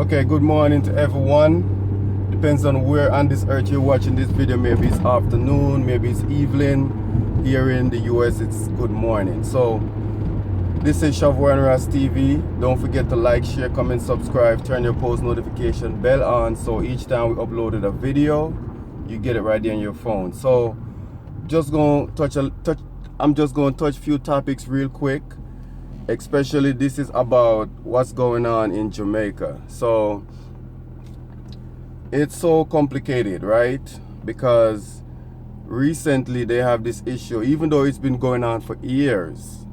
Okay, good morning to everyone. Depends on where on this earth you're watching this video. Maybe it's afternoon, maybe it's evening. Here in the US, it's good morning. So, this is Shavua and Ras TV. Don't forget to like, share, comment, subscribe, turn your post notification bell on so each time we uploaded a video, you get it right there on your phone. So, just going to I'm just going to touch a few topics real quick. Especially this is about what's going on in Jamaica. So it's so complicated, right? Because recently they have this issue, even though it's been going on for years,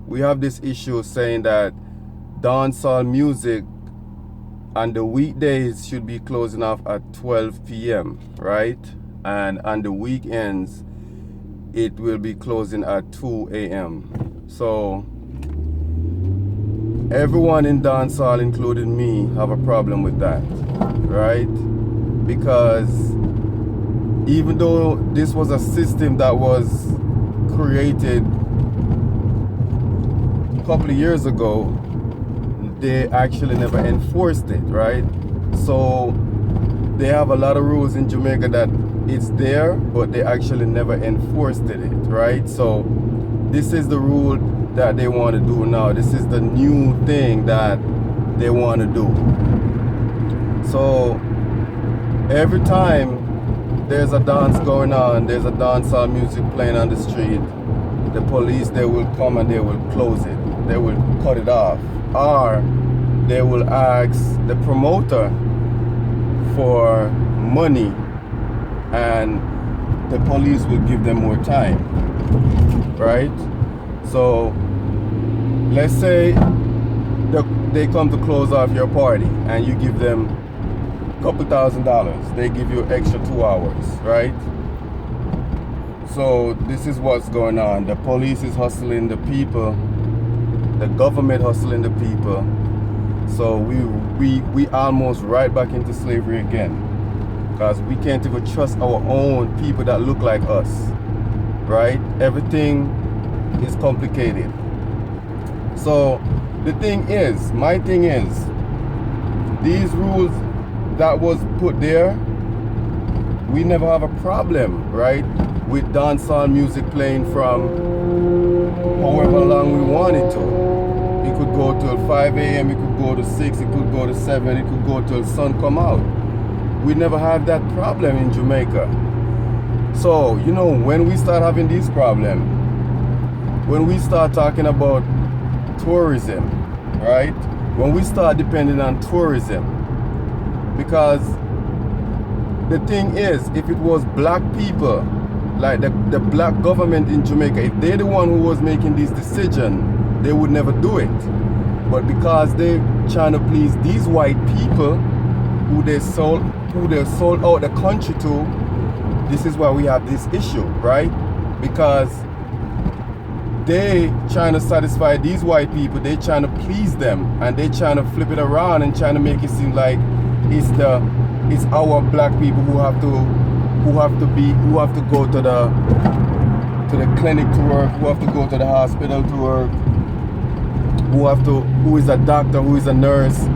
we have this issue saying that dancehall music on the weekdays should be closing off at 12 p.m., right? And on the weekends it will be closing at 2 a.m. So everyone in dancehall, including me, have a problem with that, right? Because even though this was a system that was created a couple of years ago, they actually never enforced it, right? So they have a lot of rules in Jamaica that it's there, but they actually never enforced it, right? So this is the rule that they want to do now. This is the new thing that they want to do. So every time there's a dance going on, there's a dancehall music playing on the street, the police, they will come and they will close it. They will cut it off. Or they will ask the promoter for money and the police will give them more time, right? So let's say they come to close off your party and you give them a couple $1,000. They give you extra 2 hours, right? So this is what's going on. The police is hustling the people, the government hustling the people. So we almost right back into slavery again, because we can't even trust our own people that look like us, right? Everything is complicated. So the thing is, my thing is, these rules that was put there, we never have a problem, right, with dancehall music playing from however long we want it to. It could go till 5 a.m., it could go to 6, it could go to 7, it could go till sun come out. We never have that problem in Jamaica. So, you know, when we start having these problems, when we start talking about tourism, right? When we start depending on tourism, because the thing is, if it was black people, like the black government in Jamaica, if they're the one who was making this decision, they would never do it. But because they're trying to please these white people who they sold out the country to, this is why we have this issue, right? Because they trying to satisfy these white people, they trying to please them, and they trying to flip it around and trying to make it seem like it's our black people who have to go to the clinic to work, who have to go to the hospital to work, who is a doctor, who is a nurse.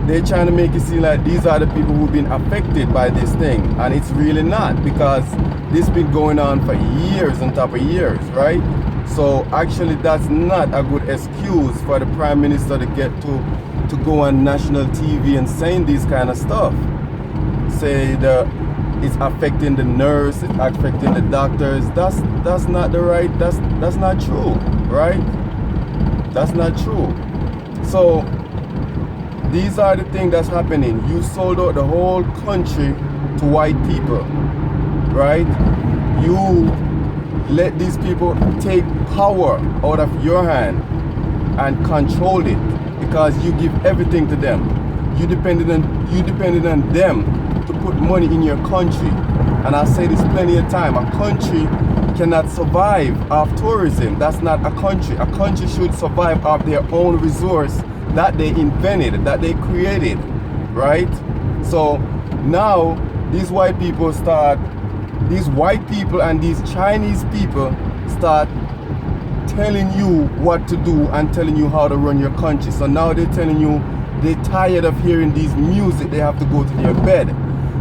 They're trying to make it seem like these are the people who've been affected by this thing, and it's really not, because this been going on for years on top of years, right? So actually that's not a good excuse for the Prime Minister to get to go on national TV and saying this kind of stuff. Say it's affecting the nurse, it's affecting the doctors. That's not the right, that's not true, right? That's not true. So these are the things that's happening. You sold out the whole country to white people, right? You let these people take power out of your hand and control it, because you give everything to them. You depended on them to put money in your country. And I say this plenty of time, a country cannot survive off tourism. That's not a country. A country should survive off their own resource that they invented, that they created, right? So now these white people and these Chinese people start telling you what to do and telling you how to run your country. So now they're telling you They're tired of hearing these music. They have to go to their bed.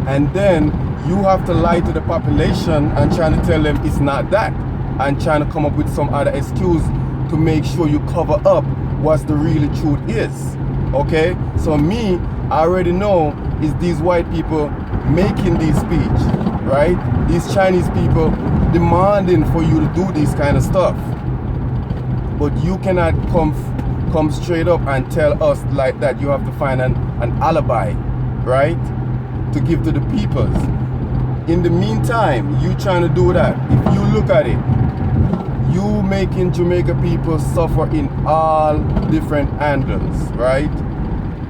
And then you have to lie to the population and trying to tell them it's not that. And trying to come up with some other excuse to make sure you cover up what the really truth is. Okay? So me, I already know is these white people making this speech, right? These Chinese people demanding for you to do this kind of stuff. But you cannot come straight up and tell us like that. You have to find an alibi, right? To give to the peoples. In the meantime, you trying to do that. If you look at it, you making Jamaica people suffer in all different angles, right?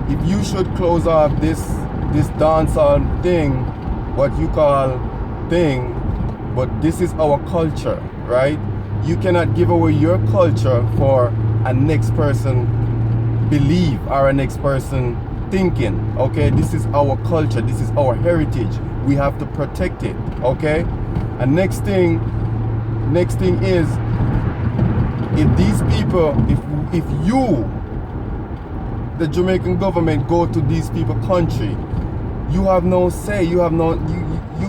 If you should close off this dancehall thing, what you call thing, but this is our culture, right? You cannot give away your culture for a next person belief or a next person thinking, okay? This is our culture, this is our heritage. We have to protect it, okay? And next thing is, if these people, if you, the Jamaican government, go to these people country, you have no say, you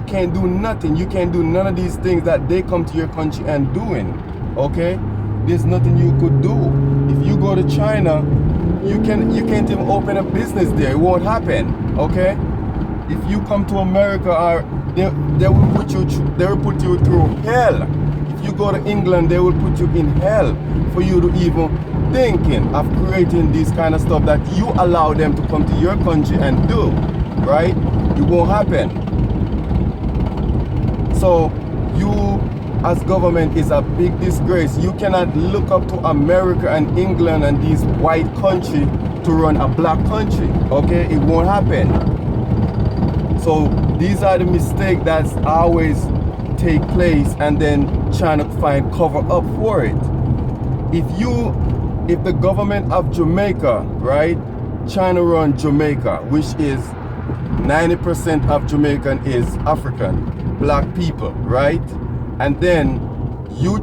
can't do nothing. You can't do none of these things that they come to your country and doing, okay? There's nothing you could do. If you go to China, you can't even open a business there. It won't happen, okay? If you come to America, or they will put you through hell. If you go to England, they will put you in hell for you to even thinking of creating this kind of stuff that you allow them to come to your country and do, right? It won't happen. So you as government is a big disgrace. You cannot look up to America and England and these white country to run a black country, okay? It won't happen. So these are the mistakes that always take place, and then trying to find cover up for it. If the government of Jamaica, right, trying to run Jamaica, which is 90% of Jamaican is African, black people, right? And then you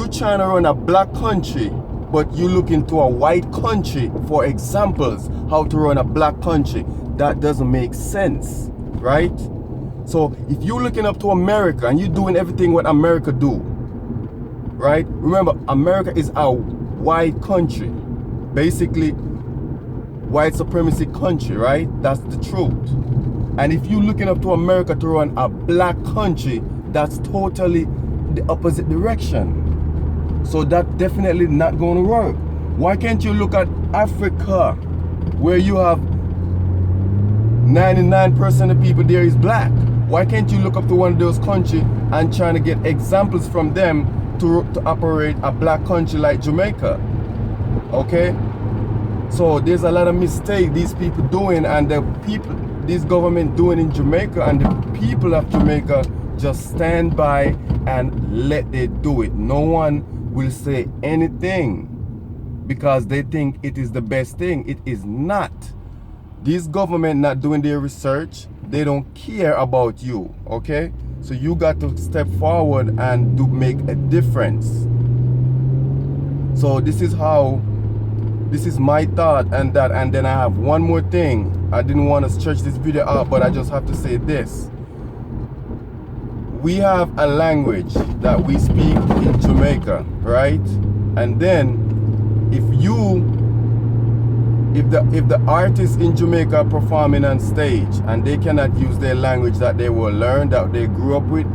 trying to run a black country, but you look into a white country for examples how to run a black country. That doesn't make sense, right? So if you're looking up to America and you're doing everything what America do, right? Remember, America is a white country, basically white supremacy country, right? That's the truth. And if you're looking up to America to run a black country, that's totally the opposite direction. So that definitely not going to work. Why can't you look at Africa, where you have 99% of people there is black? Why can't you look up to one of those countries and trying to get examples from them to operate a black country like Jamaica? Okay? So there's a lot of mistake these people doing, and this government doing in Jamaica, and the people of Jamaica just stand by and let them do it. No one will say anything because they think it is the best thing. It is not. This government not doing their research. They don't care about you, okay? So you got to step forward and make a difference. So this is my thought and that. And then I have one more thing. I didn't want to stretch this video out, but I just have to say this. We have a language that we speak in Jamaica, right? And then if the artists in Jamaica are performing on stage and they cannot use their language that they were learned, that they grew up with,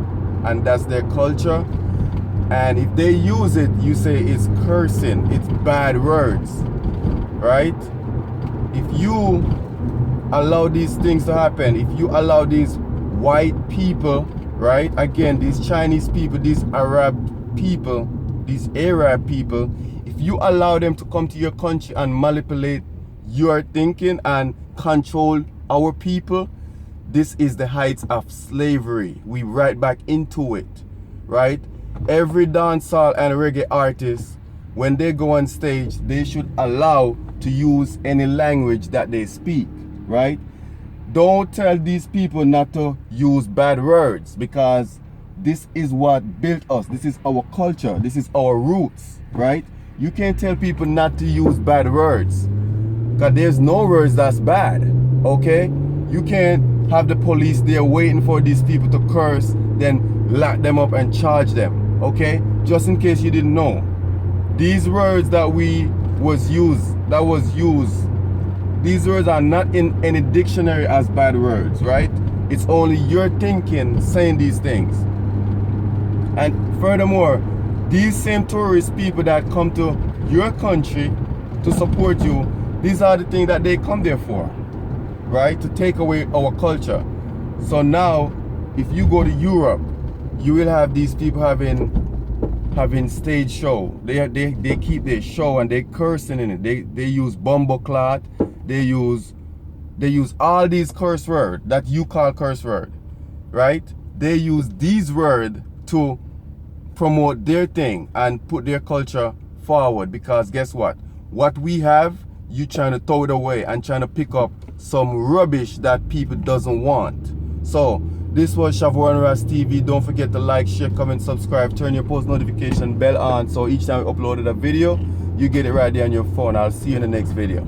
and that's their culture, and if they use it, you say it's cursing, it's bad words, right? If you allow these things to happen, if you allow these white people, right, again, these Chinese people, these Arab people, these Arab people, if you allow them to come to your country and manipulate your thinking and control our people, this is the heights of slavery. We right back into it, right? Every dancehall and reggae artist, when they go on stage, they should allow to use any language that they speak, right? Don't tell these people not to use bad words, because this is what built us. This is our culture. This is our roots, right? You can't tell people not to use bad words. Because there's no words that's bad, okay? You can't have the police there waiting for these people to curse, then lock them up and charge them, okay? Just in case you didn't know. These words that was used, these words are not in any dictionary as bad words, right? It's only your thinking saying these things. And furthermore, these same tourist people that come to your country to support you, these are the things that they come there for, right? To take away our culture. So now, if you go to Europe, you will have these people having stage show. They keep their show and they cursing in it. They use bumbleclot. They use all these curse words that you call curse word, right? They use these words to promote their thing and put their culture forward, because guess what? What we have, you trying to throw it away and trying to pick up some rubbish that people doesn't want. So this was Shavon Ras TV. Don't forget to like, share, comment, subscribe, turn your post notification bell on, so each time we uploaded a video, you get it right there on your phone. I'll see you in the next video.